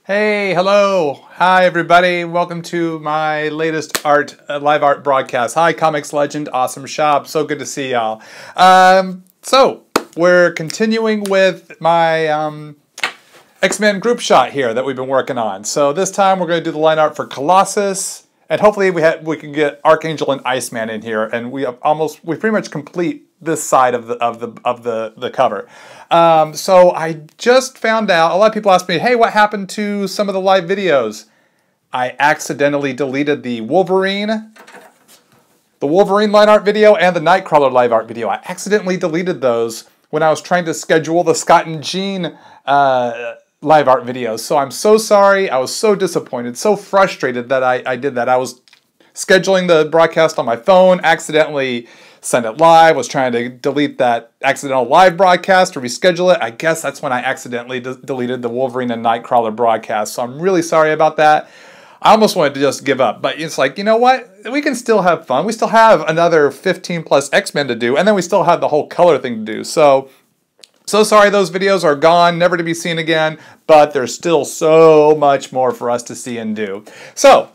Hey, hello. Hi, everybody. Welcome to my latest live art broadcast. Hi, Comics Legend. Awesome shop. So good to see y'all. So, we're continuing with my X-Men group shot here that we've been working on. So this time we're going to do the line art for Colossus, and hopefully we can get Archangel and Iceman in here, and we pretty much complete this side of the cover. So I just found out, a lot of people ask me, hey, what happened to some of the live videos? I accidentally deleted the Wolverine line art video and the Nightcrawler live art video. I accidentally deleted those when I was trying to schedule the Scott and Jean live art videos. So I'm so sorry. I was so disappointed, so frustrated that I did that. I was scheduling the broadcast on my phone, accidentally sent it live, was trying to delete that accidental live broadcast to reschedule it. I guess that's when I accidentally deleted the Wolverine and Nightcrawler broadcast. So I'm really sorry about that. I almost wanted to just give up, but it's like, you know what? We can still have fun. We still have another 15 plus X-Men to do, and then we still have the whole color thing to do. So sorry those videos are gone, never to be seen again, but there's still so much more for us to see and do. So,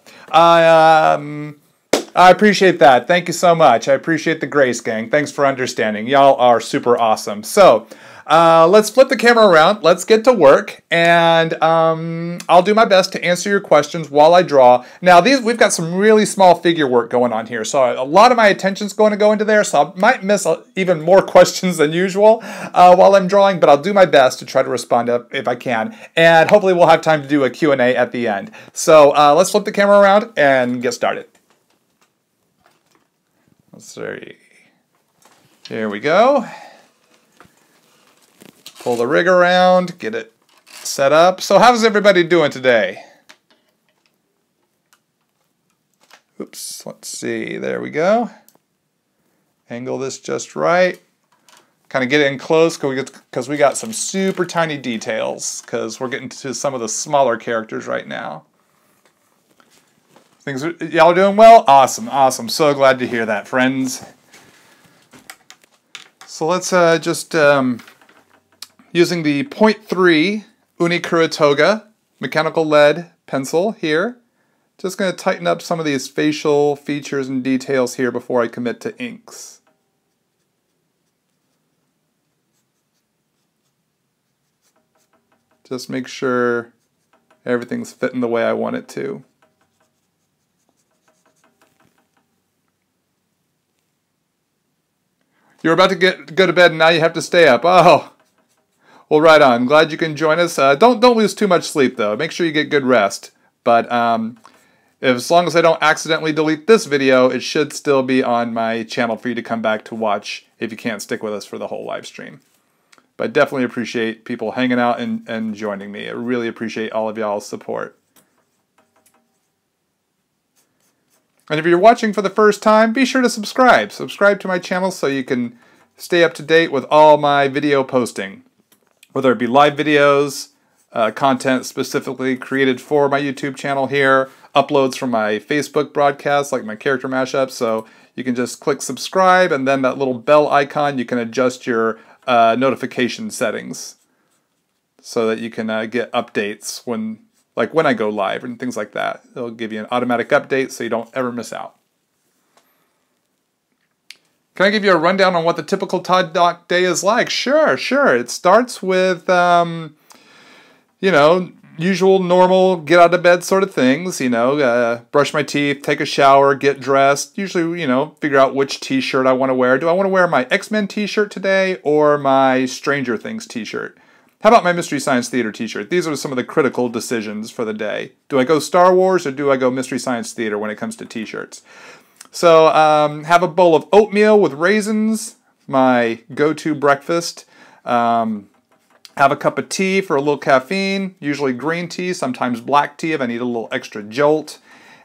I appreciate that. Thank you so much. I appreciate the grace, gang. Thanks for understanding. Y'all are super awesome. So, let's flip the camera around. Let's get to work, and I'll do my best to answer your questions while I draw. Now, we've got some really small figure work going on here, so a lot of my attention's going to go into there, so I might miss even more questions than usual while I'm drawing, but I'll do my best to try to respond if I can, and hopefully we'll have time to do a Q&A at the end. So let's flip the camera around and get started. Let's see. Here we go. Pull the rig around, get it set up. So how's everybody doing today? Oops, let's see. There we go. Angle this just right. Kind of get it in close because we got some super tiny details because we're getting to some of the smaller characters right now. Y'all doing well? Awesome, awesome. So glad to hear that, friends. So let's just, using the 0.3 Unikuratoga mechanical lead pencil here, just going to tighten up some of these facial features and details here before I commit to inks. Just make sure everything's fitting the way I want it to. You're about to go to bed and now you have to stay up. Oh, well, right on. Glad you can join us. Don't lose too much sleep though. Make sure you get good rest. But as long as I don't accidentally delete this video, it should still be on my channel for you to come back to watch if you can't stick with us for the whole live stream. But I definitely appreciate people hanging out and joining me. I really appreciate all of y'all's support. And if you're watching for the first time, be sure to subscribe. Subscribe to my channel so you can stay up to date with all my video posting. Whether it be live videos, content specifically created for my YouTube channel here, uploads from my Facebook broadcasts like my character mashups. So you can just click subscribe and then that little bell icon, you can adjust your notification settings so that you can get updates when I go live and things like that. It'll give you an automatic update so you don't ever miss out. Can I give you a rundown on what the typical Todd Nauck day is like? Sure. It starts with, usual, normal, get out of bed sort of things. Brush my teeth, take a shower, get dressed. Usually, figure out which t-shirt I want to wear. Do I want to wear my X-Men t-shirt today or my Stranger Things t-shirt? How about my Mystery Science Theater t-shirt? These are some of the critical decisions for the day. Do I go Star Wars or do I go Mystery Science Theater when it comes to t-shirts? So have a bowl of oatmeal with raisins, my go-to breakfast. Have a cup of tea for a little caffeine, usually green tea, sometimes black tea if I need a little extra jolt.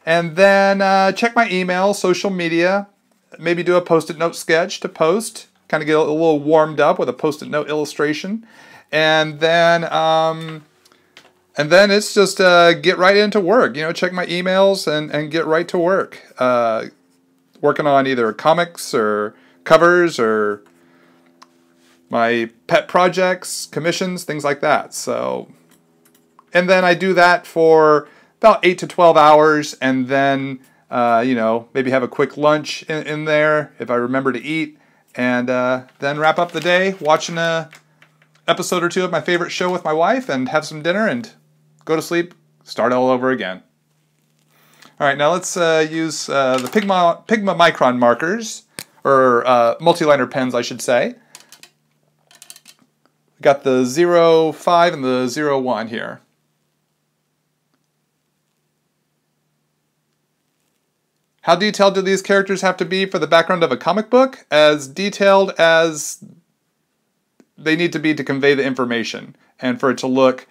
And then check my email, social media, maybe do a post-it note sketch to post, kind of get a little warmed up with a post-it note illustration. And then it's just get right into work. Check my emails and get right to work. Working on either comics or covers or my pet projects, commissions, things like that. So And then I do that for about 8 to 12 hours, and then, you know, maybe have a quick lunch in there if I remember to eat, and then wrap up the day watching a episode or two of my favorite show with my wife, and have some dinner, and go to sleep, start all over again. All right, now let's use the Pigma Micron markers, or multi-liner pens, I should say. We got the 05 and the 01 here. How detailed do these characters have to be for the background of a comic book? As detailed as they need to be to convey the information, and for it to look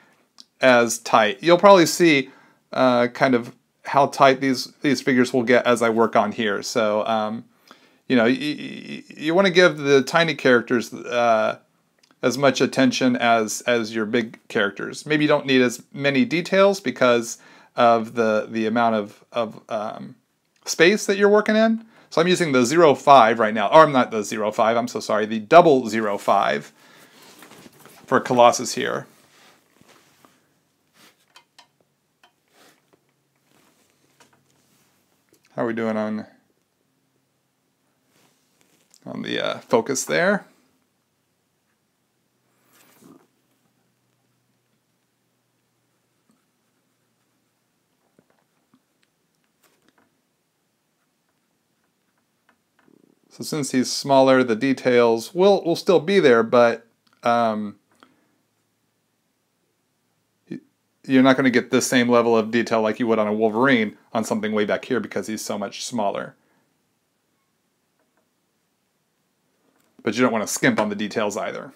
as tight. You'll probably see kind of how tight these figures will get as I work on here. So, you know, you want to give the tiny characters as much attention as your big characters. Maybe you don't need as many details because of the amount of space that you're working in. So I'm using the 05 right now. Or I'm not the 05, I'm so sorry. The 005 for Colossus here. How are we doing on the focus there? So since he's smaller, the details will still be there, but you're not going to get the same level of detail like you would on a Wolverine on something way back here because he's so much smaller. But you don't want to skimp on the details either.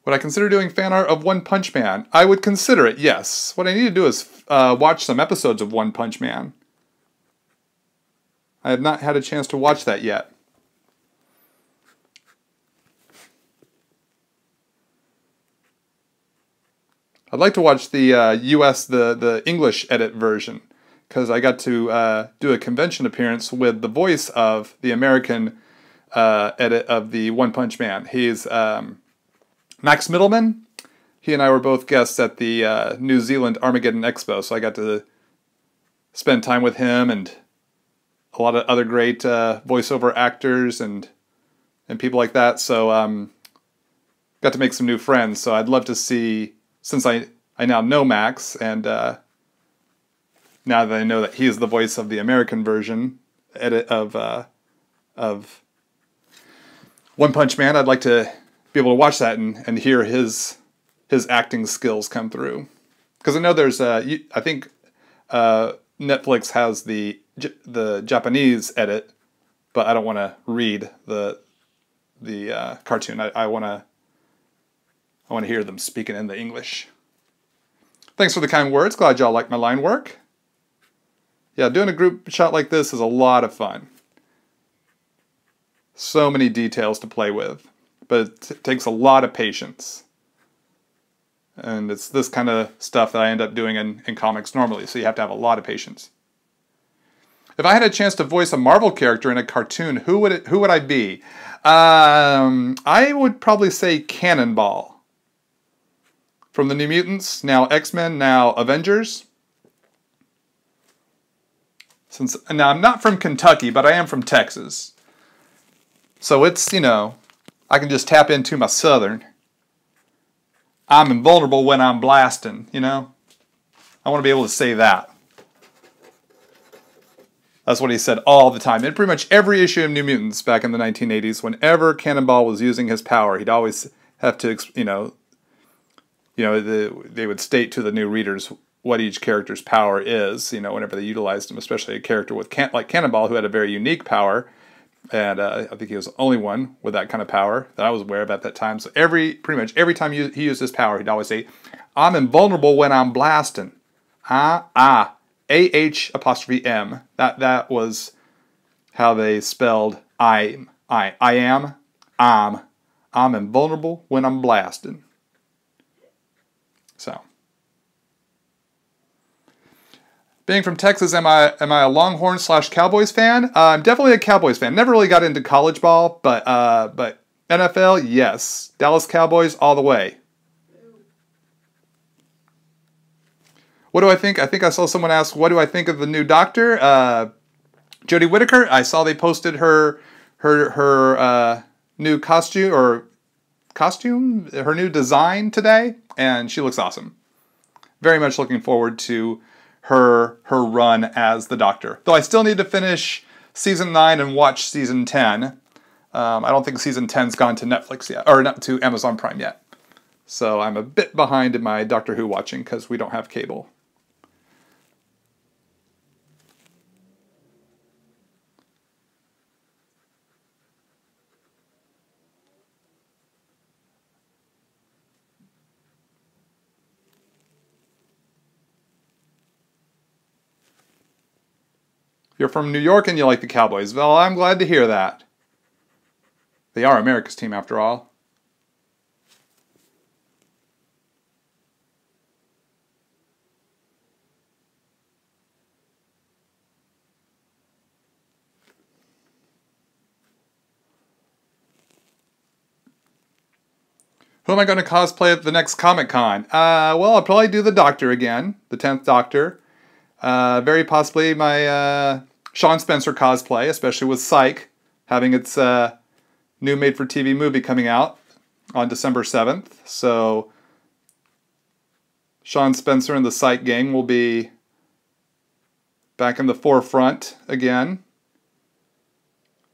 Would I consider doing fan art of One Punch Man? I would consider it, yes. What I need to do is watch some episodes of One Punch Man. I have not had a chance to watch that yet. I'd like to watch the the English edit version, because I got to do a convention appearance with the voice of the American edit of the One Punch Man. He's Max Middleman. He and I were both guests at the New Zealand Armageddon Expo, so I got to spend time with him and a lot of other great voiceover actors and people like that. So got to make some new friends. So I'd love to see, since I now know Max, and now that I know that he is the voice of the American version edit of One Punch Man, I'd like to be able to watch that and hear his acting skills come through. Because I know there's I think Netflix has the Japanese edit, but I don't want to read the cartoon. I want to hear them speaking in the English. Thanks for the kind words. Glad y'all like my line work. Yeah, doing a group shot like this is a lot of fun. So many details to play with, but it takes a lot of patience. And it's this kind of stuff that I end up doing in comics normally, so you have to have a lot of patience. If I had a chance to voice a Marvel character in a cartoon, who would I be? I would probably say Cannonball. From the New Mutants, now X-Men, now Avengers. Now I'm not from Kentucky, but I am from Texas. So it's, you know, I can just tap into my Southern. I'm invulnerable when I'm blasting, you know? I want to be able to say that. That's what he said all the time. In pretty much every issue of New Mutants back in the 1980s, whenever Cannonball was using his power, he'd always have to, they would state to the new readers what each character's power is, you know, whenever they utilized him, especially a character like Cannonball, who had a very unique power. And I think he was the only one with that kind of power that I was aware of at that time. So pretty much every time he used his power, he'd always say, "I'm invulnerable when I'm blasting." A-H''M. That was how they spelled I'm invulnerable when I'm blasting. So. Being from Texas, am I a Longhorn / Cowboys fan? I'm definitely a Cowboys fan. Never really got into college ball, but NFL, yes. Dallas Cowboys all the way. What do I think? I think I saw someone ask, what do I think of the new Doctor? Jodie Whittaker. I saw they posted her new costume, her new design today, and she looks awesome. Very much looking forward to her run as the Doctor. Though I still need to finish season 9 and watch season 10. I don't think season 10's gone to Netflix yet, or not to Amazon Prime yet. So I'm a bit behind in my Doctor Who watching because we don't have cable. You're from New York and you like the Cowboys. Well, I'm glad to hear that. They are America's team after all. Who am I going to cosplay at the next Comic-Con? Well, I'll probably do the Doctor again, the 10th Doctor. Very possibly my Sean Spencer cosplay, especially with Psych having its new made-for-TV movie coming out on December 7th. So Sean Spencer and the Psych gang will be back in the forefront again.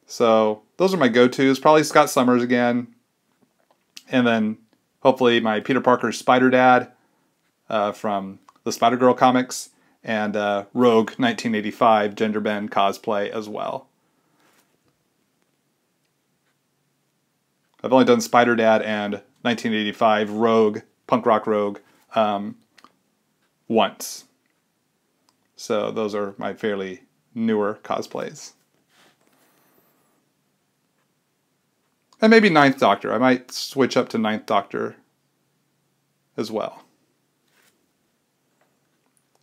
So those are my go-tos. Probably Scott Summers again. And then hopefully my Peter Parker Spider Dad from the Spider-Girl comics. And Rogue 1985 gender bend cosplay as well. I've only done Spider Dad and 1985 Rogue, Punk Rock Rogue, once. So those are my fairly newer cosplays. And maybe Ninth Doctor. I might switch up to Ninth Doctor as well,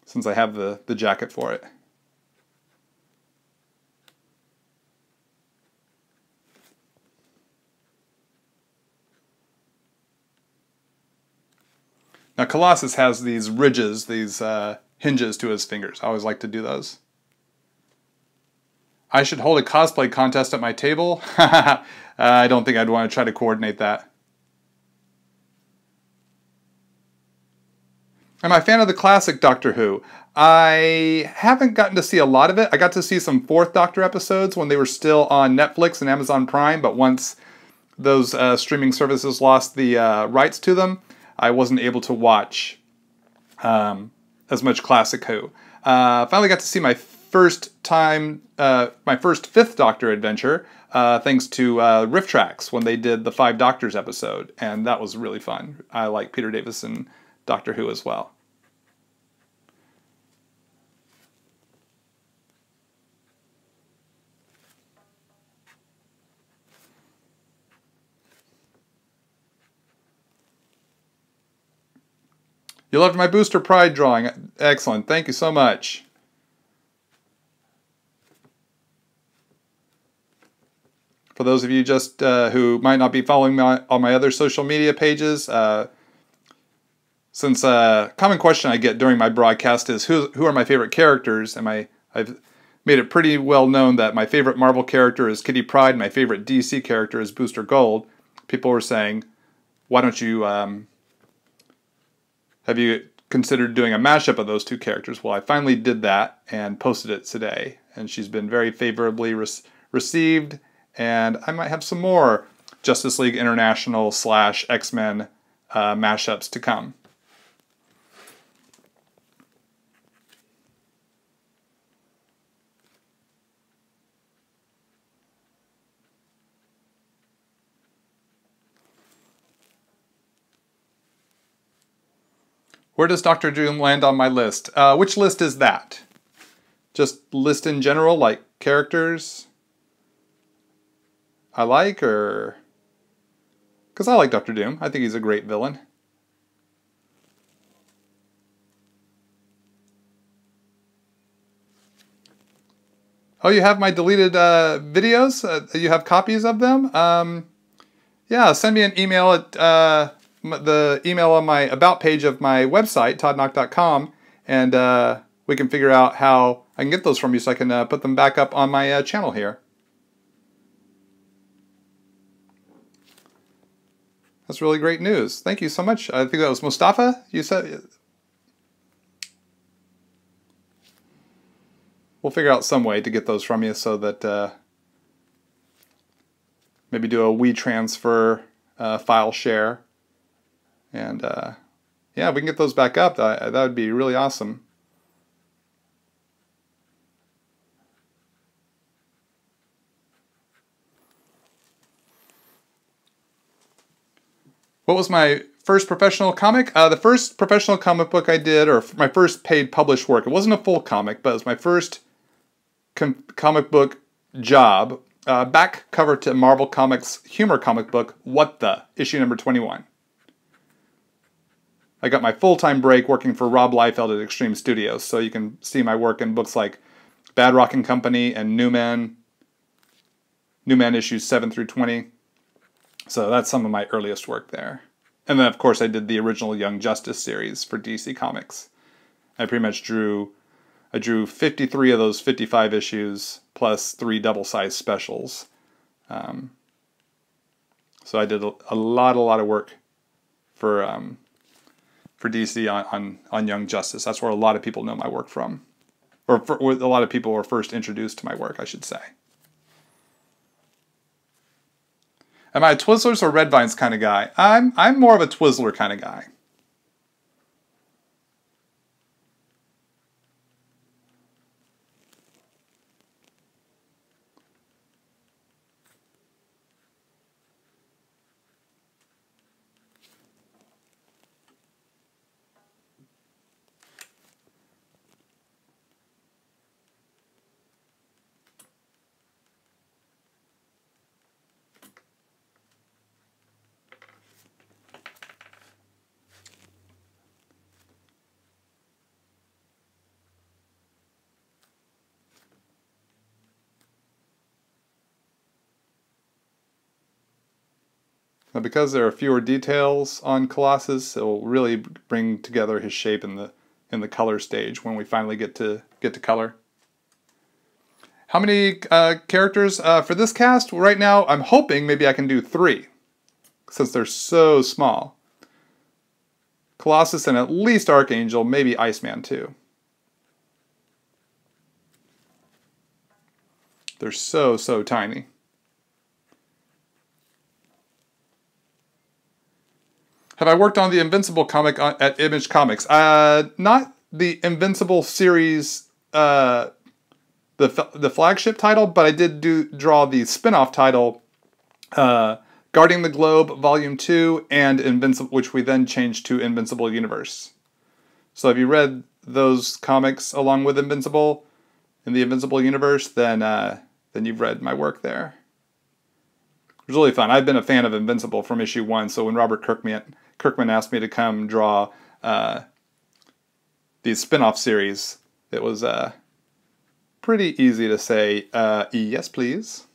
since I have the jacket for it. Now Colossus has these ridges, these hinges to his fingers. I always like to do those. I should hold a cosplay contest at my table? I don't think I'd want to try to coordinate that. Am I a fan of the classic Doctor Who? I haven't gotten to see a lot of it. I got to see some 4th Doctor episodes when they were still on Netflix and Amazon Prime, but once those streaming services lost the rights to them, I wasn't able to watch as much classic Who. Finally got to see my first 5th Doctor adventure, thanks to Riff Tracks when they did the 5 Doctors episode, and that was really fun. I like Peter Davison Doctor Who as well. You loved my Booster Pryde drawing. Excellent. Thank you so much. For those of you just who might not be following me on my other social media pages, since a common question I get during my broadcast is who are my favorite characters, and I've made it pretty well known that my favorite Marvel character is Kitty Pryde, my favorite DC character is Booster Gold. People were saying, why don't you, have you considered doing a mashup of those two characters? Well, I finally did that and posted it today, and she's been very favorably received, and I might have some more Justice League International / X-Men mashups to come. Where does Doctor Doom land on my list? Which list is that? Just list in general, like characters I like, or... Because I like Doctor Doom. I think he's a great villain. Oh, you have my deleted videos? You have copies of them? Yeah, send me an email at the email on my About page of my website, toddnauck.com, and we can figure out how I can get those from you so I can put them back up on my channel here. That's really great news. Thank you so much. I think that was Mustafa. You said... We'll figure out some way to get those from you so that maybe do a WeTransfer file share. And yeah, if we can get those back up, that would be really awesome. What was my first professional comic? The first professional comic book I did, or my first paid published work, it wasn't a full comic, but it was my first comic book job. Back cover to Marvel Comics humor comic book, What The? Issue number 21. I got my full-time break working for Rob Liefeld at Extreme Studios, so you can see my work in books like Bad Rockin' Company and New Men. New Men issues 7 through 20. So that's some of my earliest work there. And then, of course, I did the original Young Justice series for DC Comics. I pretty much drew 53 of those 55 issues, plus 3 double-sized specials. So I did a lot of work for DC on Young Justice. That's where a lot of people know my work from. Or where a lot of people were first introduced to my work, I should say. Am I a Twizzlers or Red Vines kind of guy? I'm more of a Twizzler kind of guy. Now, because there are fewer details on Colossus, it will really bring together his shape in the color stage when we finally get to color. How many characters for this cast? Right now, I'm hoping maybe I can do 3, since they're so small. Colossus and at least Archangel, maybe Iceman too. They're so tiny. Have I worked on the Invincible comic at Image Comics? Not the Invincible series, the flagship title, but I did draw the spin-off title, Guarding the Globe Volume 2, and Invincible, which we then changed to Invincible Universe. So if you read those comics along with Invincible in the Invincible Universe, then you've read my work there. It was really fun. I've been a fan of Invincible from issue 1, so when Robert Kirkman asked me to come draw these spin-off series, it was pretty easy to say, yes please.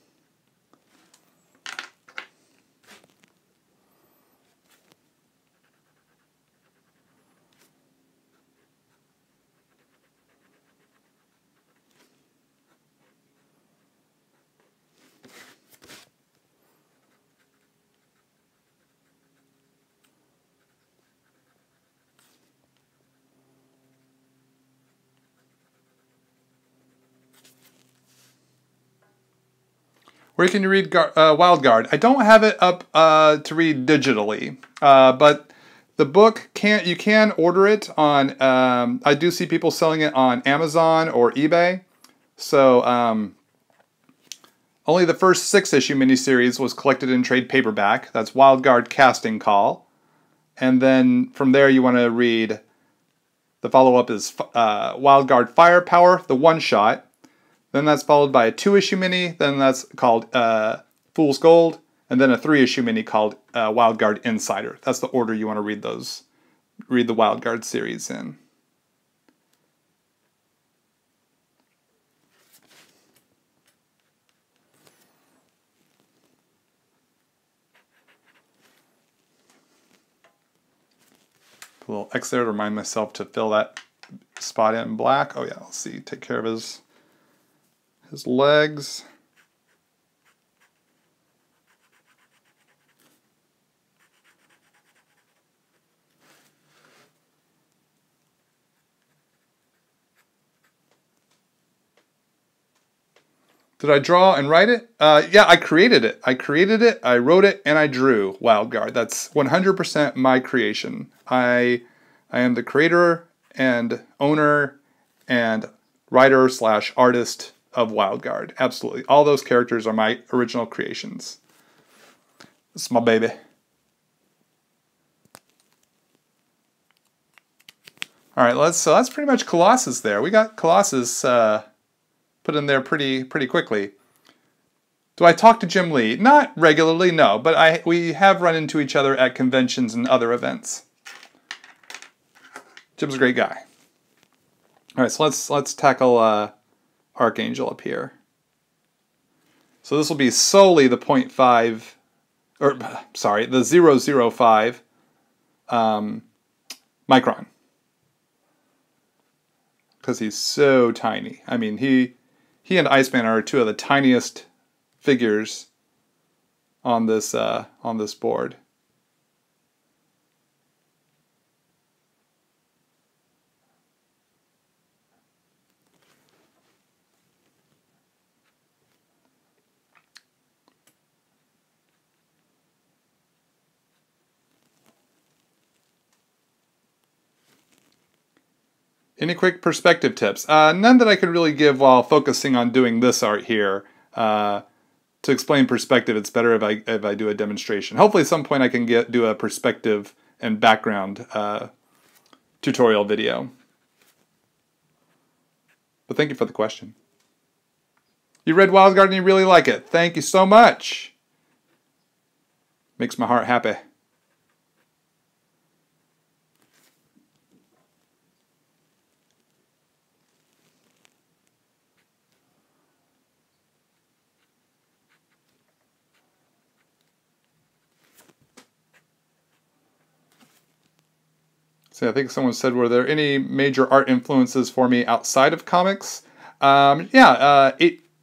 Where can you read Wild Guard? I don't have it up to read digitally, but the book you can order it on. I do see people selling it on Amazon or eBay. So only the first 6-issue miniseries was collected in trade paperback. That's Wild Guard Casting Call, and then from there you want to read. The follow-up is Wild Guard Firepower, the one-shot. Then that's followed by a 2-issue mini, then that's called Fool's Gold, and then a 3-issue mini called Wild Guard Insider. That's the order you want to read the Wild Guard series in. A little X there to remind myself to fill that spot in black. Oh yeah, let's see. Take care of his legs. Did I draw and write it? Yeah, I created it. I wrote it, and I drew Wild Guard. That's 100% my creation. I am the creator and owner and writer / artist of Wild Guard. Absolutely. All those characters are my original creations. This is my baby. All right, so that's pretty much Colossus there. We got Colossus put in there pretty quickly. Do I talk to Jim Lee? Not regularly, no, but we have run into each other at conventions and other events. Jim's a great guy. All right, so let's tackle Archangel up here. So this will be solely the 0.5, or sorry, the 0.005 micron, because he's so tiny. I mean, he and Iceman are two of the tiniest figures on this board. Any quick perspective tips? None that I could really give while focusing on doing this art here. To explain perspective, it's better if I do a demonstration. Hopefully at some point I can do a perspective and background tutorial video. But thank you for the question. You read Wild Guard and you really like it. Thank you so much. Makes my heart happy. So I think someone said, were there any major art influences for me outside of comics?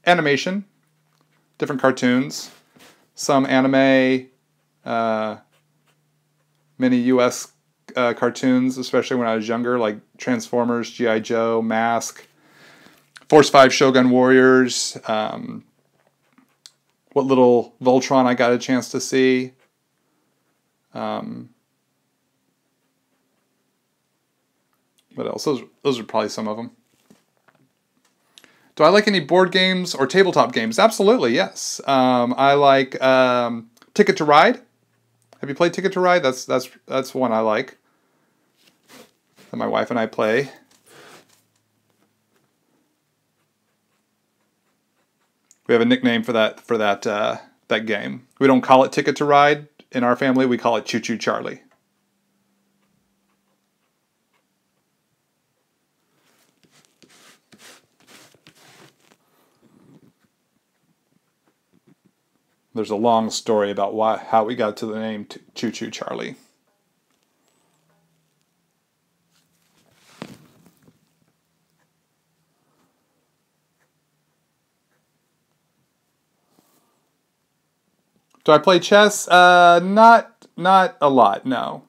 Animation, different cartoons, some anime, many US cartoons, especially when I was younger, like Transformers, G.I. Joe, Mask, Force 5 Shogun Warriors, what little Voltron I got a chance to see. What else? Those are probably some of them. Do I like any board games or tabletop games? Absolutely, yes. I like Ticket to Ride. Have you played Ticket to Ride? That's one I like. That my wife and I play. We have a nickname for that game. We don't call it Ticket to Ride in our family. We call it Choo Choo Charlie. There's a long story about how we got to the name Choo Choo Charlie. Do I play chess? Not a lot, no.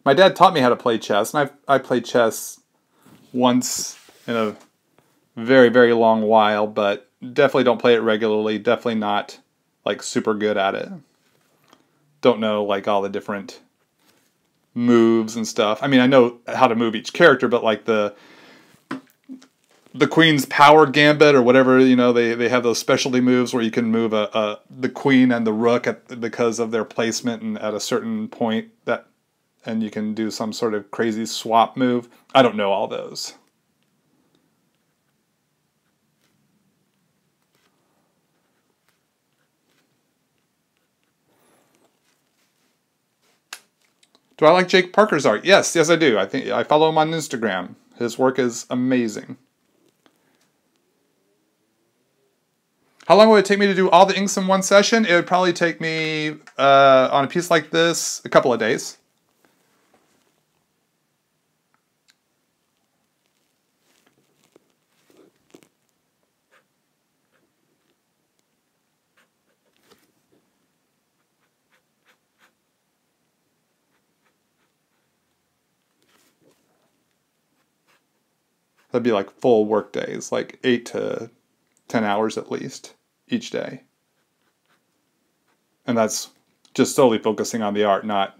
My dad taught me how to play chess, and I played chess once in a very, very long while, but definitely don't play it regularly. Definitely not like super good at it. Don't know like all the different moves and stuff. I mean, I know how to move each character, but like the Queen's Power Gambit or whatever, you know, they have those specialty moves where you can move the Queen and the Rook because of their placement and at a certain point and you can do some sort of crazy swap move. I don't know all those. Do I like Jake Parker's art? Yes, I do. I follow him on Instagram. His work is amazing. How long would it take me to do all the inks in one session? It would probably take me, on a piece like this, a couple of days. That'd be like full work days, like 8 to 10 hours at least each day. And that's just solely focusing on the art, not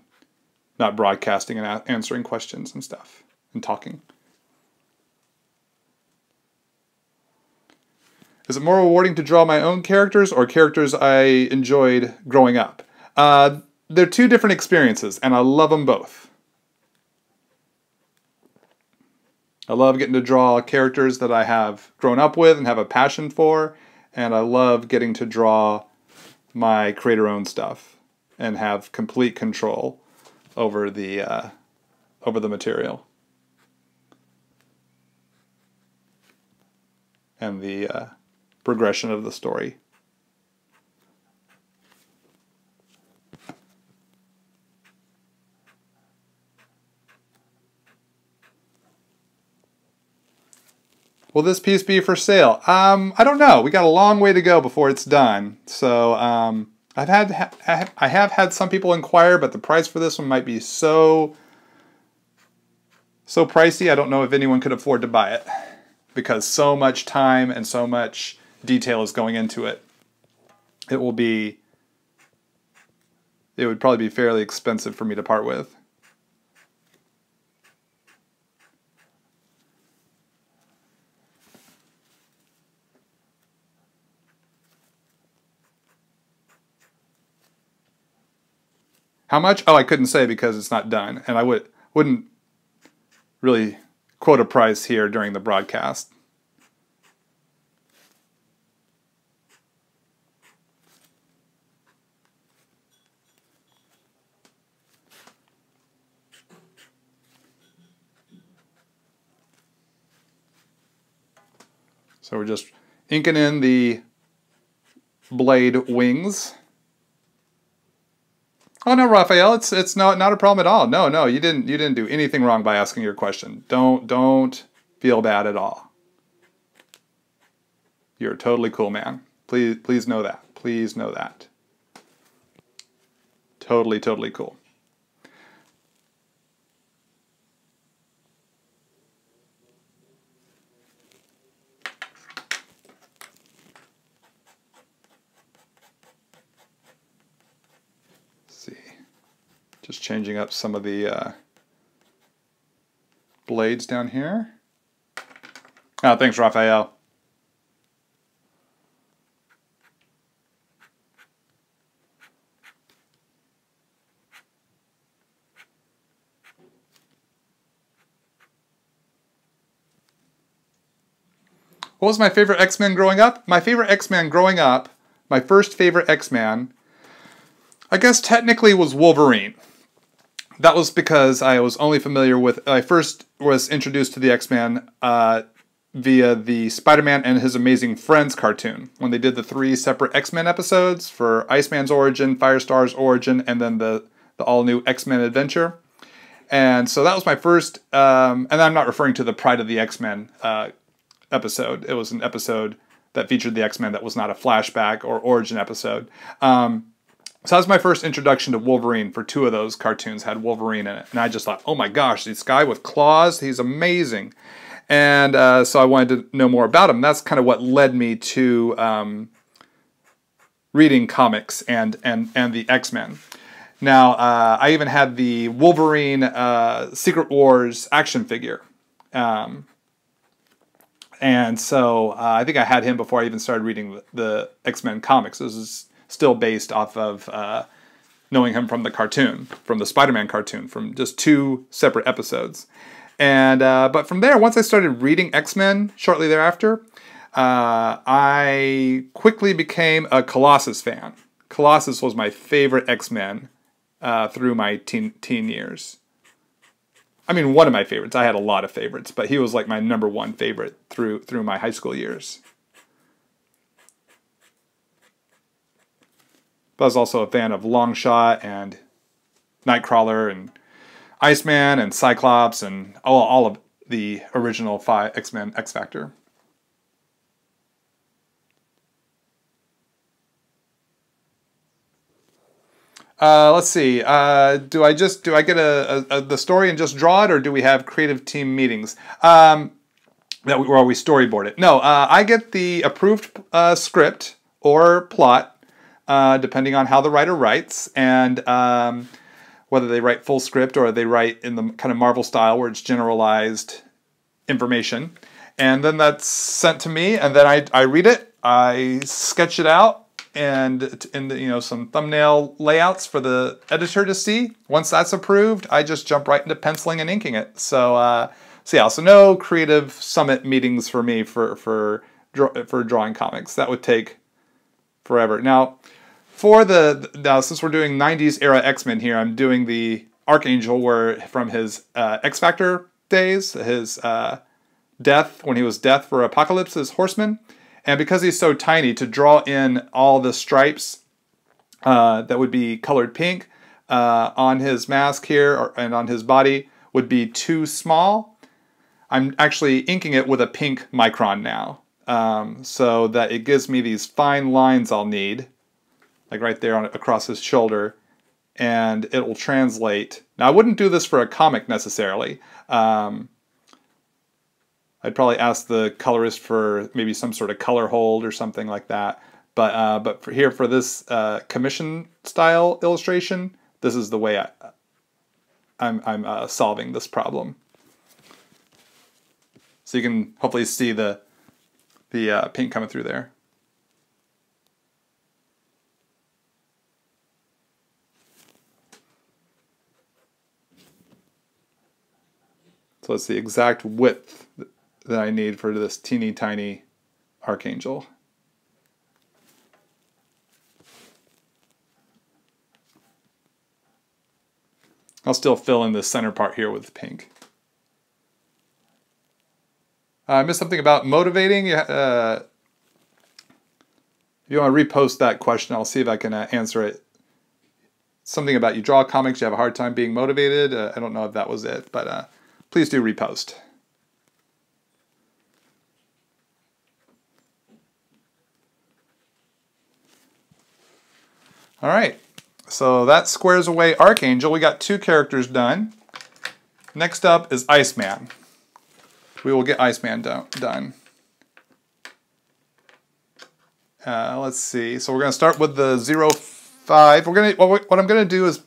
broadcasting and answering questions and stuff and talking. Is it more rewarding to draw my own characters or characters I enjoyed growing up? They're two different experiences, and I love them both. I love getting to draw characters that I have grown up with and have a passion for, and I love getting to draw my creator-owned stuff and have complete control over the material and the progression of the story. Will this piece be for sale? I don't know. We got a long way to go before it's done. So I have had some people inquire, but the price for this one might be so pricey. I don't know if anyone could afford to buy it because so much time and so much detail is going into it. It would probably be fairly expensive for me to part with. How much? Oh, I couldn't say because it's not done, and I wouldn't really quote a price here during the broadcast. So we're just inking in the blade wings. Oh no, Raphael, it's not a problem at all. No, you didn't do anything wrong by asking your question. Don't feel bad at all. You're a totally cool man. Please know that. Please know that. Totally cool. Just changing up some of the blades down here. Oh, thanks, Raphael. What was my favorite X-Men growing up? My favorite X-Men growing up, my first favorite X-Man, I guess technically was Wolverine. That was because I was only familiar with... I first was introduced to the X-Men via the Spider-Man and His Amazing Friends cartoon, when they did the 3 separate X-Men episodes for Iceman's origin, Firestar's origin, and then the all-new X-Men adventure. And so that was my first... and I'm not referring to the Pryde of the X-Men episode. It was an episode that featured the X-Men that was not a flashback or origin episode. So that was my first introduction to Wolverine. For 2 of those cartoons had Wolverine in it. And I just thought, oh my gosh, this guy with claws, he's amazing. And so I wanted to know more about him. That's kind of what led me to reading comics and the X-Men. Now, I even had the Wolverine Secret Wars action figure. And so I think I had him before I even started reading the X-Men comics. This is still based off of knowing him from the cartoon, from the Spider-Man cartoon, from just 2 separate episodes. And but from there, once I started reading X-Men shortly thereafter, I quickly became a Colossus fan. Colossus was my favorite X-Men through my teen years. I mean, one of my favorites. I had a lot of favorites, but he was like my #1 favorite through my high school years. But I was also a fan of Longshot and Nightcrawler and Iceman and Cyclops and all of the original 5 X-Men X-Factor. Let's see. Do I get the story and just draw it, or do we have creative team meetings? where we storyboard it. No, I get the approved script or plot, depending on how the writer writes, and whether they write full script or they write in the kind of Marvel style where it's generalized information. And then that's sent to me, and then I read it, I sketch it out, and in the, some thumbnail layouts for the editor to see. Once that's approved, I just jump right into penciling and inking it. So yeah, so no creative summit meetings for me for drawing comics. That would take forever. Now, since we're doing 90s era X-Men here, I'm doing the Archangel, where from his X Factor days, his death, when he was Death for Apocalypse's Horseman. And because he's so tiny, to draw in all the stripes that would be colored pink on his mask here and on his body would be too small. I'm actually inking it with a pink micron now, so that it gives me these fine lines I'll need, like right there across his shoulder, and it will translate. Now, I wouldn't do this for a comic necessarily. I'd probably ask the colorist for maybe some sort of color hold or something like that. But for this commission style illustration, this is the way I'm solving this problem. So you can hopefully see the paint coming through there. So it's the exact width that I need for this teeny tiny Archangel. I'll still fill in the center part here with pink. I missed something about motivating. If you want to repost that question, I'll see if I can answer it. Something about you draw comics, you have a hard time being motivated. I don't know if that was it, but please do repost. All right, so that squares away Archangel. We got 2 characters done. Next up is Iceman. We will get Iceman done. Let's see. So we're going to start with the 0.5. What I'm going to do is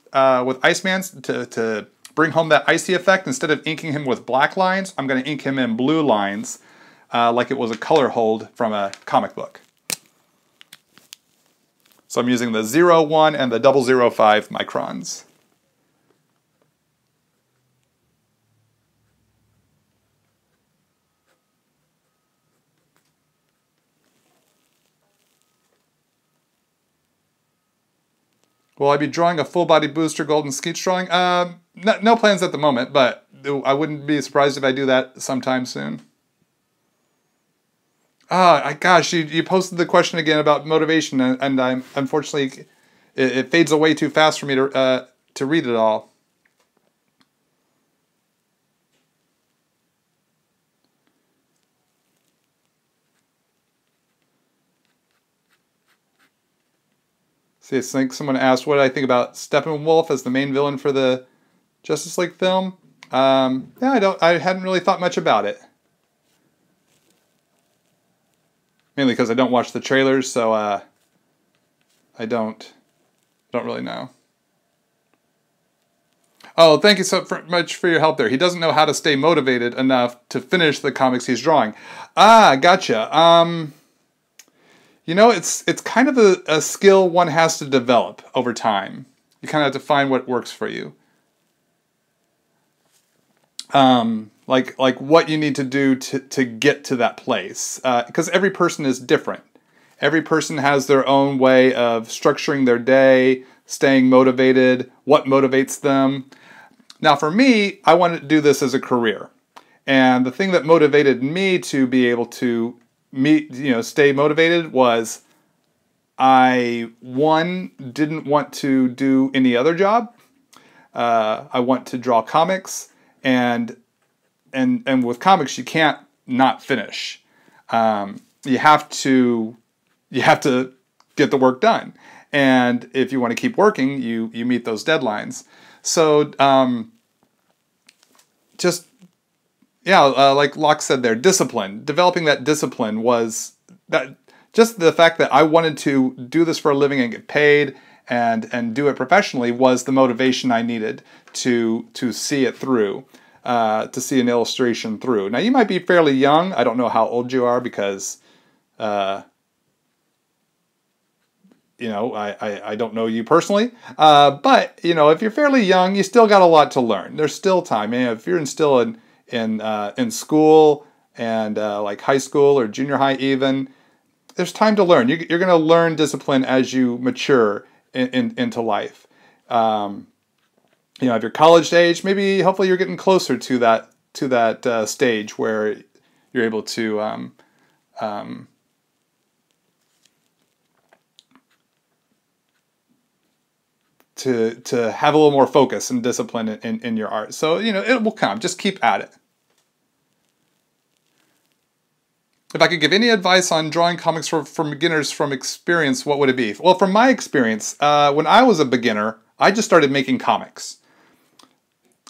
with Iceman to bring home that icy effect. Instead of inking him with black lines, I'm going to ink him in blue lines, like it was a color hold from a comic book. So I'm using the 0.1 and the 0.005 microns. Will I be drawing a full-body booster golden skeets drawing? No plans at the moment, but I wouldn't be surprised if I do that sometime soon. Gosh, you posted the question again about motivation, and I'm unfortunately it fades away too fast for me to read it all. See, I think someone asked what I think about Steppenwolf as the main villain for the Justice League film. Yeah, I hadn't really thought much about it. Mainly because I don't watch the trailers, so I don't really know. Oh, thank you so much for your help there. He doesn't know how to stay motivated enough to finish the comics he's drawing. Gotcha. You know, it's kind of a skill one has to develop over time. You kind of have to find what works for you. Like what you need to do to get to that place. Because every person is different. Every person has their own way of structuring their day, staying motivated, what motivates them. Now for me, I wanted to do this as a career. And the thing that motivated me to be able to stay motivated was I, one, didn't want to do any other job. I want to draw comics, and with comics you can't not finish. You have to get the work done, and if you want to keep working, you meet those deadlines. So just yeah, like Locke said there, discipline. Developing that discipline was that just the fact that I wanted to do this for a living and get paid and do it professionally was the motivation I needed to see it through, to see an illustration through. Now you might be fairly young. I don't know how old you are because, you know, I don't know you personally. But you know, if you're fairly young, you still got a lot to learn. There's still time. You know, if you're still in school and like high school or junior high even, there's time to learn. You're going to learn discipline as you mature into life. You know, if you're college age, maybe hopefully you're getting closer to that stage where you're able to to have a little more focus and discipline in your art. So, you know, it will come. Just keep at it. If I could give any advice on drawing comics for beginners from experience, what would it be? Well, from my experience, when I was a beginner, I just started making comics.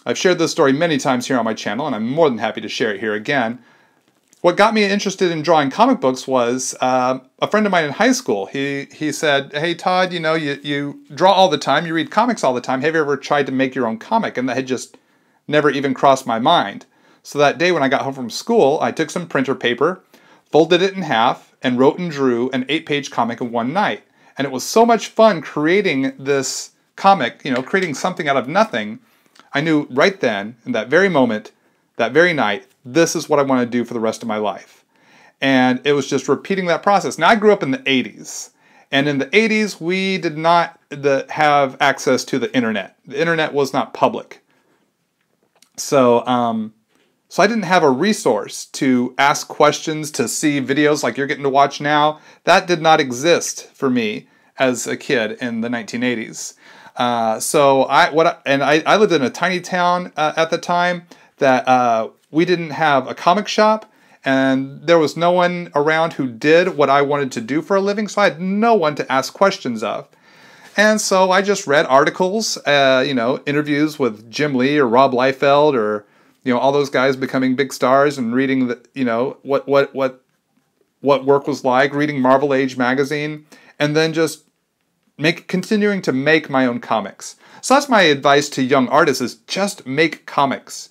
I've shared this story many times here on my channel, and I'm more than happy to share it here again. What got me interested in drawing comic books was a friend of mine in high school. He said, "Hey Todd, you know, you draw all the time, you read comics all the time. Have you ever tried to make your own comic?" And that had just never even crossed my mind. So that day when I got home from school, I took some printer paper, folded it in half, and wrote and drew an 8-page comic in one night. And it was so much fun creating this comic, you know, creating something out of nothing. I knew right then, in that very moment, that very night, this is what I want to do for the rest of my life. And it was just repeating that process. Now, I grew up in the 80s. And in the 80s, we did not have access to the internet. The internet was not public. So I didn't have a resource to ask questions, to see videos like you're getting to watch now. That did not exist for me as a kid in the 1980s. I lived in a tiny town at the time that we didn't have a comic shop, and there was no one around who did what I wanted to do for a living, so I had no one to ask questions of. And so I just read articles, you know, interviews with Jim Lee or Rob Liefeld or, you know, all those guys becoming big stars, and reading the, you know, what work was like, reading Marvel Age magazine, and then just continuing to make my own comics. So that's my advice to young artists: is just make comics.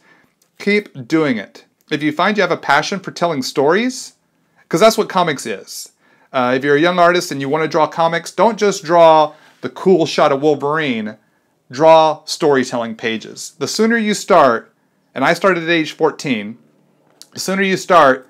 Keep doing it. If you find you have a passion for telling stories, because that's what comics is. If you're a young artist and you want to draw comics, don't just draw the cool shot of Wolverine. Draw storytelling pages. The sooner you start, and I started at age 14, the sooner you start,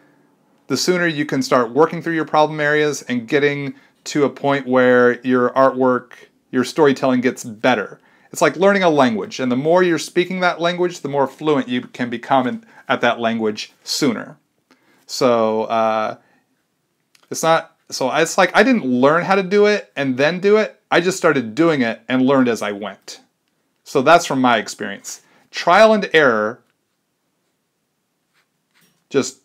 the sooner you can start working through your problem areas and getting to a point where your artwork, your storytelling gets better. It's like learning a language, and the more you're speaking that language, the more fluent you can become at that language sooner. So it's like I didn't learn how to do it and then do it. I just started doing it and learned as I went. So that's from my experience. Trial and error, just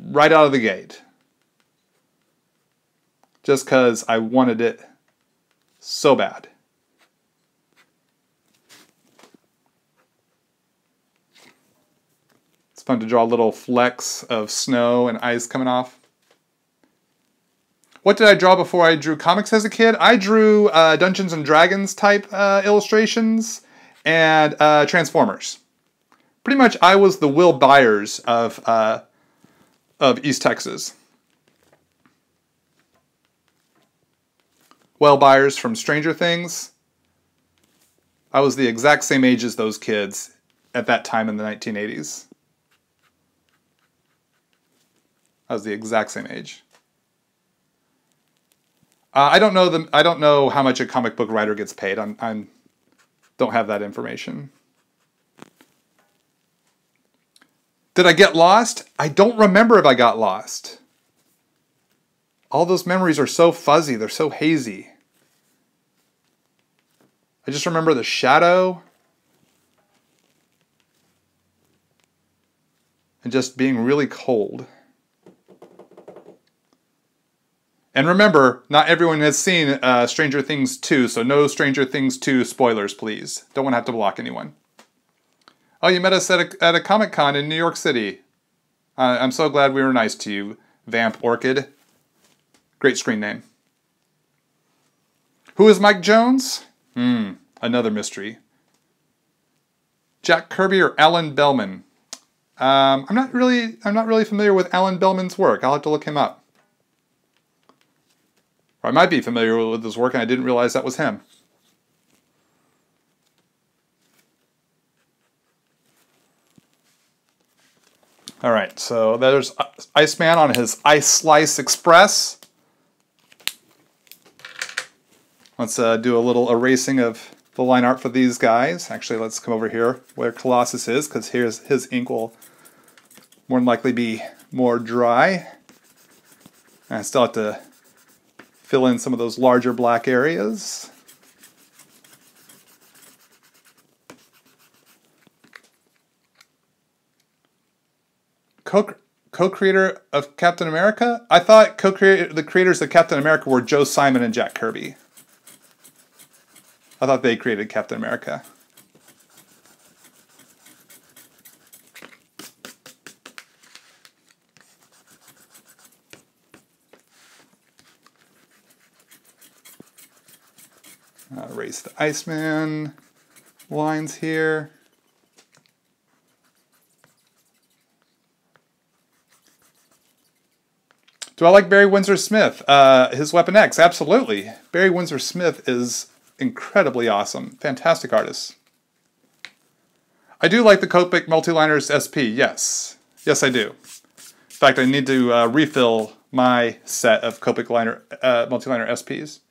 right out of the gate. Just because I wanted it so bad. It's fun to draw little flecks of snow and ice coming off. What did I draw before I drew comics as a kid? I drew Dungeons and Dragons type illustrations and Transformers. Pretty much I was the Will Byers of East Texas. Will Byers from Stranger Things. I was the exact same age as those kids at that time in the 1980s. I was the exact same age. I don't know how much a comic book writer gets paid. I don't have that information. Did I get lost? I don't remember if I got lost. All those memories are so fuzzy. They're so hazy. I just remember the shadow and just being really cold. And remember, not everyone has seen Stranger Things 2, so no Stranger Things 2 spoilers, please. Don't want to have to block anyone. Oh, you met us at a Comic-Con in New York City. I'm so glad we were nice to you, Vamp Orchid. Great screen name. Who is Mike Jones? Another mystery. Jack Kirby or Alan Bellman? I'm not really familiar with Alan Bellman's work. I'll have to look him up. Or I might be familiar with his work and I didn't realize that was him. All right, so there's Iceman on his Ice Slice Express. Let's do a little erasing of the line art for these guys. Actually, let's come over here where Colossus is, because here's his ink will more than likely be more dry. And I still have to fill in some of those larger black areas. Co-creator of Captain America? I thought the creators of Captain America were Joe Simon and Jack Kirby. I thought they created Captain America. Erase the Iceman lines here. Do I like Barry Windsor Smith? His Weapon X, absolutely. Barry Windsor Smith is incredibly awesome. Fantastic artist. I do like the Copic Multiliners SP, yes. Yes, I do. In fact, I need to refill my set of Copic Multiliner SPs.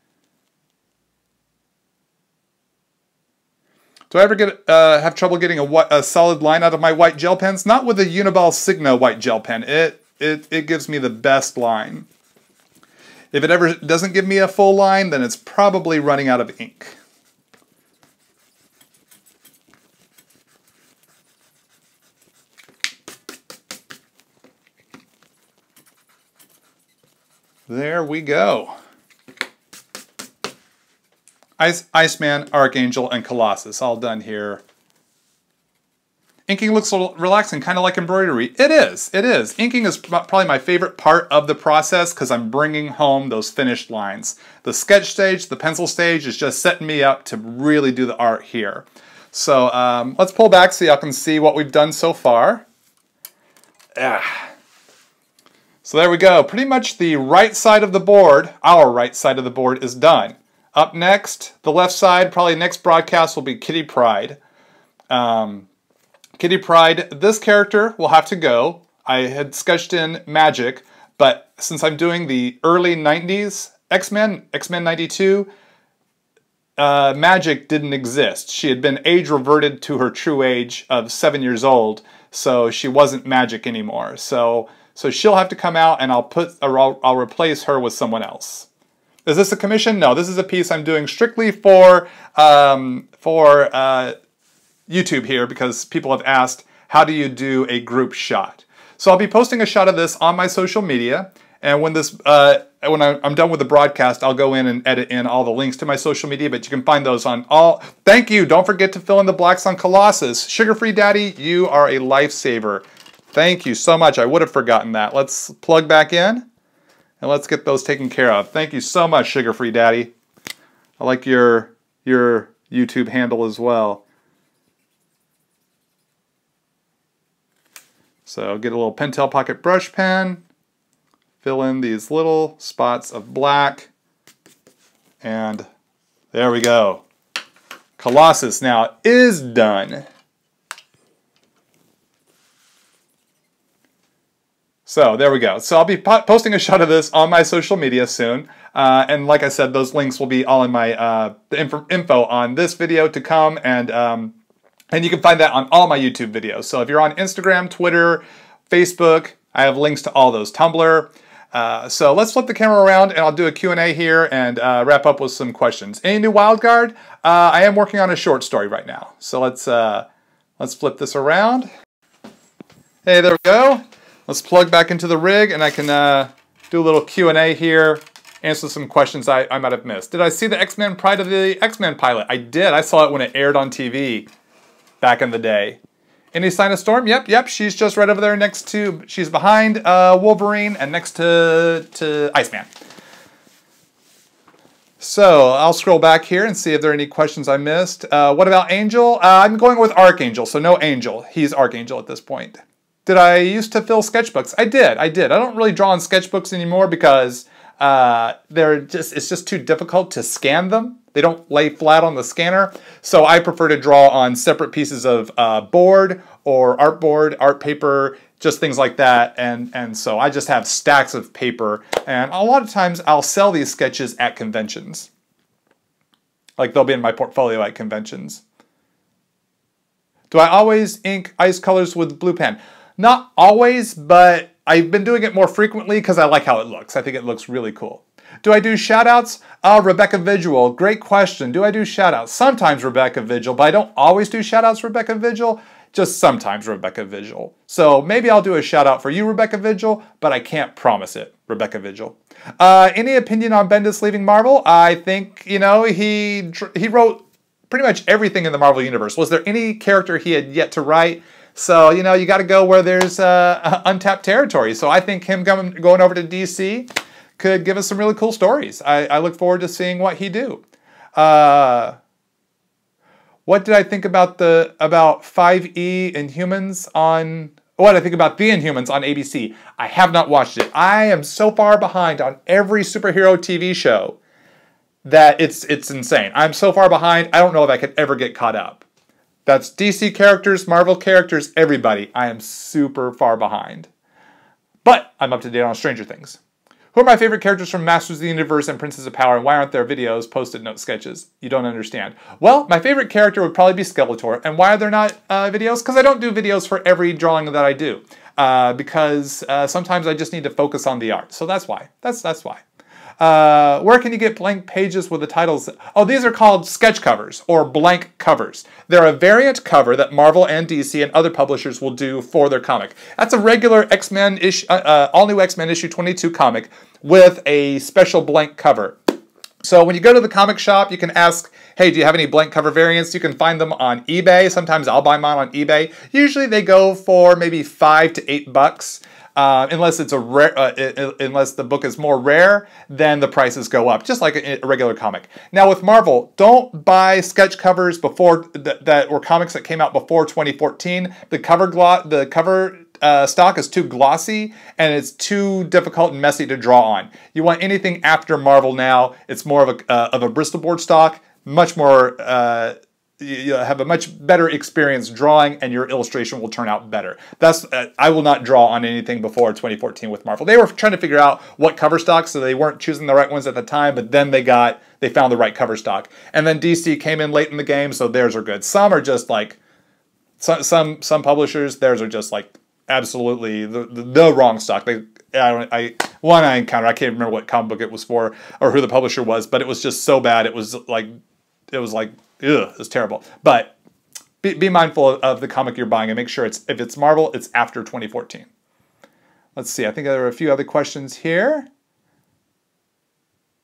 Do I ever have trouble getting a solid line out of my white gel pens? Not with the Uniball Signa white gel pen. It gives me the best line. If it ever doesn't give me a full line, then it's probably running out of ink. There we go. Iceman, Archangel, and Colossus all done here. Inking looks relaxing, kind of like embroidery. It is, it is. Inking is probably my favorite part of the process because I'm bringing home those finished lines. The sketch stage, the pencil stage is just setting me up to really do the art here. So let's pull back so y'all can see what we've done so far. So there we go. Pretty much the right side of the board, our right side of the board, is done. Up next, the left side, probably next broadcast will be Kitty Pryde. Kitty Pryde, this character will have to go. I had sketched in Magic, but since I'm doing the early 90s X-Men 92, Magic didn't exist. She had been age reverted to her true age of 7 years old, so she wasn't Magic anymore. So she'll have to come out, and I'll replace her with someone else. Is this a commission? No, this is a piece I'm doing strictly for YouTube here because people have asked, how do you do a group shot? So I'll be posting a shot of this on my social media, and when I'm done with the broadcast, I'll go in and edit in all the links to my social media, but you can find those on all... Thank you! Don't forget to fill in the blacks on Colossus. Sugar-Free Daddy, you are a lifesaver. Thank you so much. I would have forgotten that. Let's plug back in, and let's get those taken care of. Thank you so much, Sugar-Free Daddy. I like your YouTube handle as well. So get a little Pentel Pocket brush pen, fill in these little spots of black, and there we go. Colossus now is done. So there we go. So I'll be posting a shot of this on my social media soon. And like I said, those links will be all in my info on this video to come, and you can find that on all my YouTube videos. So if you're on Instagram, Twitter, Facebook, I have links to all those. Tumblr. So let's flip the camera around and I'll do a Q&A here and wrap up with some questions. Any new wild card? I am working on a short story right now. So let's flip this around. Hey, there we go. Let's plug back into the rig and I can do a little Q&A here, answer some questions I might have missed. Did I see the X-Men Pryde of the X-Men pilot? I did. I saw it when it aired on TV. Back in the day. Any sign of Storm? Yep. She's just right over there next to, she's behind Wolverine and next to Iceman. So I'll scroll back here and see if there are any questions I missed. What about Angel? I'm going with Archangel, so no Angel. He's Archangel at this point. Did I used to fill sketchbooks? I did. I don't really draw in sketchbooks anymore because it's just too difficult to scan them. They don't lay flat on the scanner. So I prefer to draw on separate pieces of board or art paper, just things like that. And so I just have stacks of paper. And a lot of times I'll sell these sketches at conventions. Like they'll be in my portfolio at conventions. Do I always ink ice colors with blue pen? Not always, but I've been doing it more frequently because I like how it looks. I think it looks really cool. Do I do shout-outs? Rebecca Vigil, great question. Do I do shout-outs? Sometimes Rebecca Vigil, but I don't always do shout-outs Rebecca Vigil, just sometimes Rebecca Vigil. So maybe I'll do a shout-out for you, Rebecca Vigil, but I can't promise it, Rebecca Vigil. Any opinion on Bendis leaving Marvel? I think, you know, he wrote pretty much everything in the Marvel Universe. Was there any character he had yet to write? So, you know, you got to go where there's untapped territory. So I think him going over to DC could give us some really cool stories. I look forward to seeing what he do. What did I think about 5E Inhumans on... What did I think about The Inhumans on ABC? I have not watched it. I am so far behind on every superhero TV show that it's insane. I'm so far behind, I don't know if I could ever get caught up. That's DC characters, Marvel characters, everybody. I am super far behind. But I'm up to date on Stranger Things. Who are my favorite characters from Masters of the Universe and Princes of Power, and why aren't there videos, post-it note sketches? You don't understand. Well, my favorite character would probably be Skeletor. And why are there not videos? Because I don't do videos for every drawing that I do. Because sometimes I just need to focus on the art. So that's why. That's why. Where can you get blank pages with the titles? Oh, these are called sketch covers or blank covers. They're a variant cover that Marvel and DC and other publishers will do for their comic. That's a regular X-Men issue, all-new X-Men issue 22 comic with a special blank cover. So when you go to the comic shop, you can ask, hey, do you have any blank cover variants? You can find them on eBay. Sometimes I'll buy mine on eBay. Usually they go for maybe $5 to $8. Unless it's a rare, unless the book is more rare, then the prices go up, just like a regular comic. Now with Marvel, don't buy sketch covers before that were comics that came out before 2014. The cover stock is too glossy and it's too difficult and messy to draw on. You want anything after Marvel now. It's more of a Bristol board stock, much more. You have a much better experience drawing and your illustration will turn out better. That's I will not draw on anything before 2014 with Marvel. They were trying to figure out what cover stock, so they weren't choosing the right ones at the time, but then they found the right cover stock. And then DC came in late in the game, so theirs are good. Some are just like, some publishers, theirs are just like absolutely the wrong stock. One I encountered, I can't remember what comic book it was for or who the publisher was, but it was just so bad. It was like, ugh, it's terrible. But be mindful of the comic you're buying and make sure if it's Marvel, it's after 2014. Let's see. I think there are a few other questions here.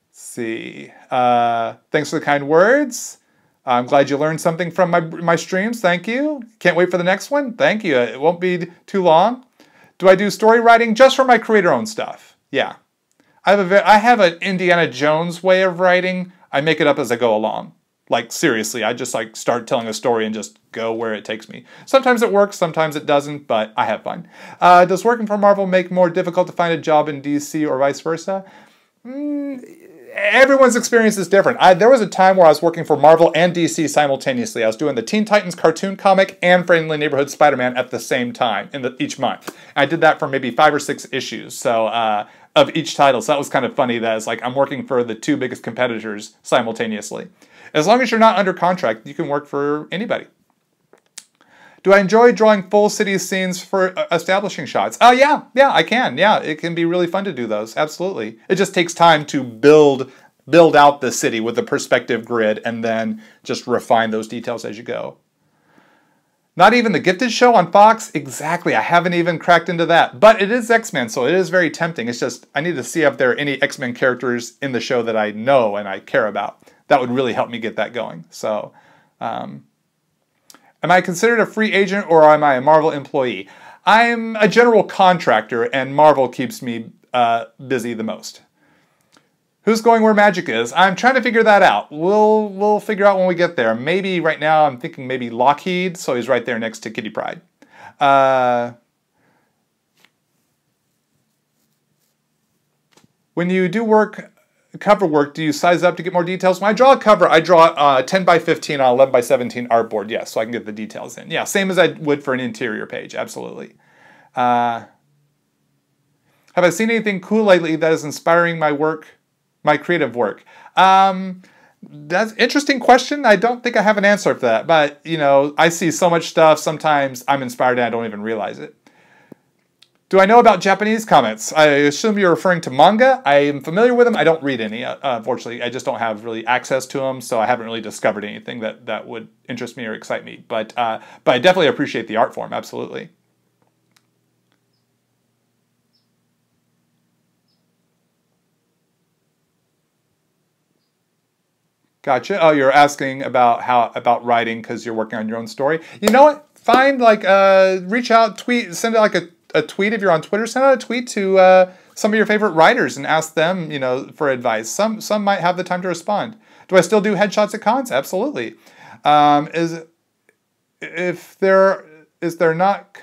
Let's see. Thanks for the kind words. I'm glad you learned something from my streams. Thank you. Can't wait for the next one. Thank you. It won't be too long. Do I do story writing just for my creator-owned stuff? Yeah. I have an Indiana Jones way of writing. I make it up as I go along. Like, seriously, I just like start telling a story and just go where it takes me. Sometimes it works, sometimes it doesn't, but I have fun. Does working for Marvel make more difficult to find a job in DC or vice versa? Everyone's experience is different. There was a time where I was working for Marvel and DC simultaneously. I was doing the Teen Titans cartoon comic and Friendly Neighborhood Spider-Man at the same time each month. I did that for maybe 5 or 6 issues. So of each title. So that was kind of funny that it's like I'm working for the 2 biggest competitors simultaneously. As long as you're not under contract, you can work for anybody. Do I enjoy drawing full city scenes for establishing shots? Oh, yeah, I can. Yeah, it can be really fun to do those. Absolutely. It just takes time to build out the city with a perspective grid and then just refine those details as you go. Not even the Gifted show on Fox? Exactly. I haven't even cracked into that. But it is X-Men, so it is very tempting. It's just I need to see if there are any X-Men characters in the show that I know and I care about. That would really help me get that going. So, Am I considered a free agent or am I a Marvel employee? I'm a general contractor and Marvel keeps me busy the most. Who's going where magic is? I'm trying to figure that out. We'll figure out when we get there. Maybe right now I'm thinking maybe Lockheed, so he's right there next to Kitty Pryde. When you do cover work, do you size up to get more details? When I draw a cover, I draw 10 by 15 on 11 by 17 artboard, yes, so I can get the details in. Yeah, same as I would for an interior page, absolutely. Have I seen anything cool lately that is inspiring my work, my creative work? That's an interesting question. I don't think I have an answer for that, but, you know, I see so much stuff, sometimes I'm inspired and I don't even realize it. Do I know about Japanese comics? I assume you're referring to manga. I am familiar with them. I don't read any, unfortunately. I just don't have really access to them, so I haven't really discovered anything that would interest me or excite me. But I definitely appreciate the art form, absolutely. Gotcha. Oh, you're asking about writing because you're working on your own story. You know what? Find reach out, tweet, send out a tweet if you're on Twitter. Send out a tweet to some of your favorite writers and ask them, you know, for advice. Some might have the time to respond. Do I still do headshots at cons? Absolutely. Is there not?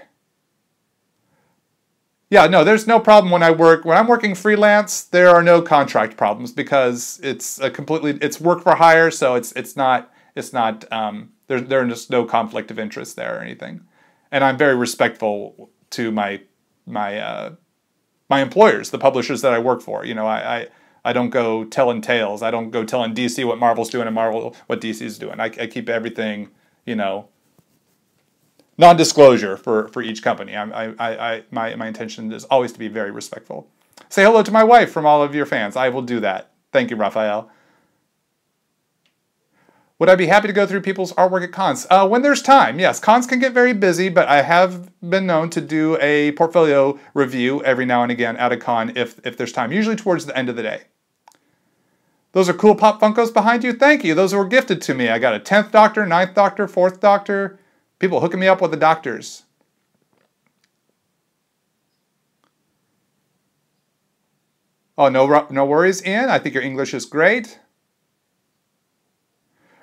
Yeah, no, there's no problem when I'm working freelance. There are no contract problems because it's work for hire, so there's just no conflict of interest there or anything. And I'm very respectful to my employers, the publishers that I work for. You know, I don't go telling tales. I don't go telling DC what Marvel's doing and Marvel what DC's doing. I keep everything, you know, non-disclosure for each company. My intention is always to be very respectful. Say hello to my wife from all of your fans. I will do that. Thank you, Raphael. Would I be happy to go through people's artwork at cons? When there's time, yes. Cons can get very busy, but I have been known to do a portfolio review every now and again at a con if there's time, usually towards the end of the day. Those are cool Pop Funkos behind you? Thank you. Those were gifted to me. I got a 10th Doctor, 9th Doctor, 4th Doctor. People hooking me up with the doctors. Oh, no worries, Ian. I think your English is great.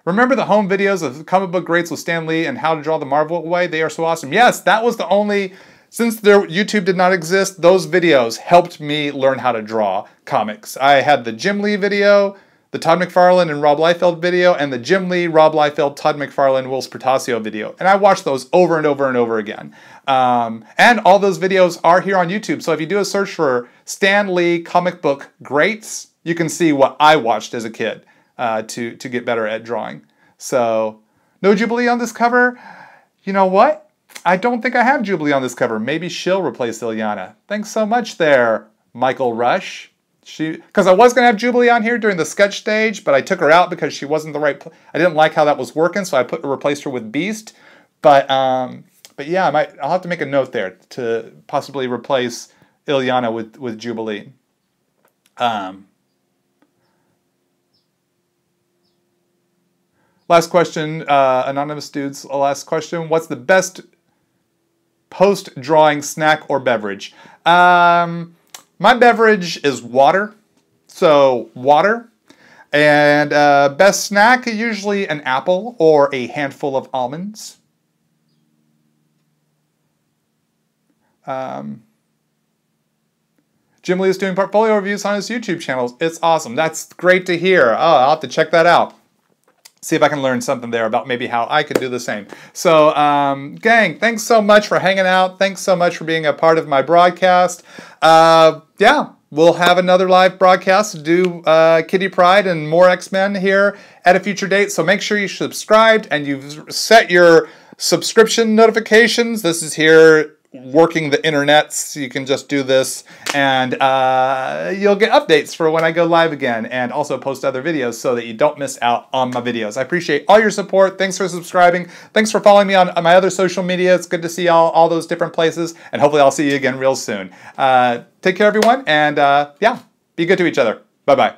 Remember the home videos of comic book greats with Stan Lee and how to draw the Marvel way? They are so awesome. Yes, that was the only... Since YouTube did not exist, those videos helped me learn how to draw comics. I had the Jim Lee video, the Todd McFarlane and Rob Liefeld video, and the Jim Lee, Rob Liefeld, Todd McFarlane, Will Spertasio video. And I watched those over and over and over again. And all those videos are here on YouTube. So if you do a search for Stan Lee comic book greats, you can see what I watched as a kid to get better at drawing. So, no Jubilee on this cover? You know what? I don't think I have Jubilee on this cover. Maybe she'll replace Ilyana. Thanks so much there, Michael Rush. Because I was going to have Jubilee on here during the sketch stage, but I took her out because she wasn't the right... I didn't like how that was working, so I replaced her with Beast. But yeah, I'll have to make a note there to possibly replace Ilyana with Jubilee. Last question, anonymous dudes, last question. What's the best post-drawing snack or beverage? My beverage is water, so water. And best snack, usually an apple or a handful of almonds. Jim Lee is doing portfolio reviews on his YouTube channels. It's awesome. That's great to hear. Oh, I'll have to check that out. See if I can learn something there about maybe how I could do the same. So, gang, thanks so much for hanging out. Thanks so much for being a part of my broadcast. Yeah, we'll have another live broadcast to do Kitty Pryde and more X-Men here at a future date. So make sure you subscribed and you've set your subscription notifications. This is here working the internets. You can just do this and you'll get updates for when I go live again and also post other videos so that you don't miss out on my videos. I appreciate all your support. Thanks for subscribing. Thanks for following me on my other social media. It's good to see all those different places, and hopefully I'll see you again real soon. Take care, everyone, and yeah, be good to each other. Bye-bye.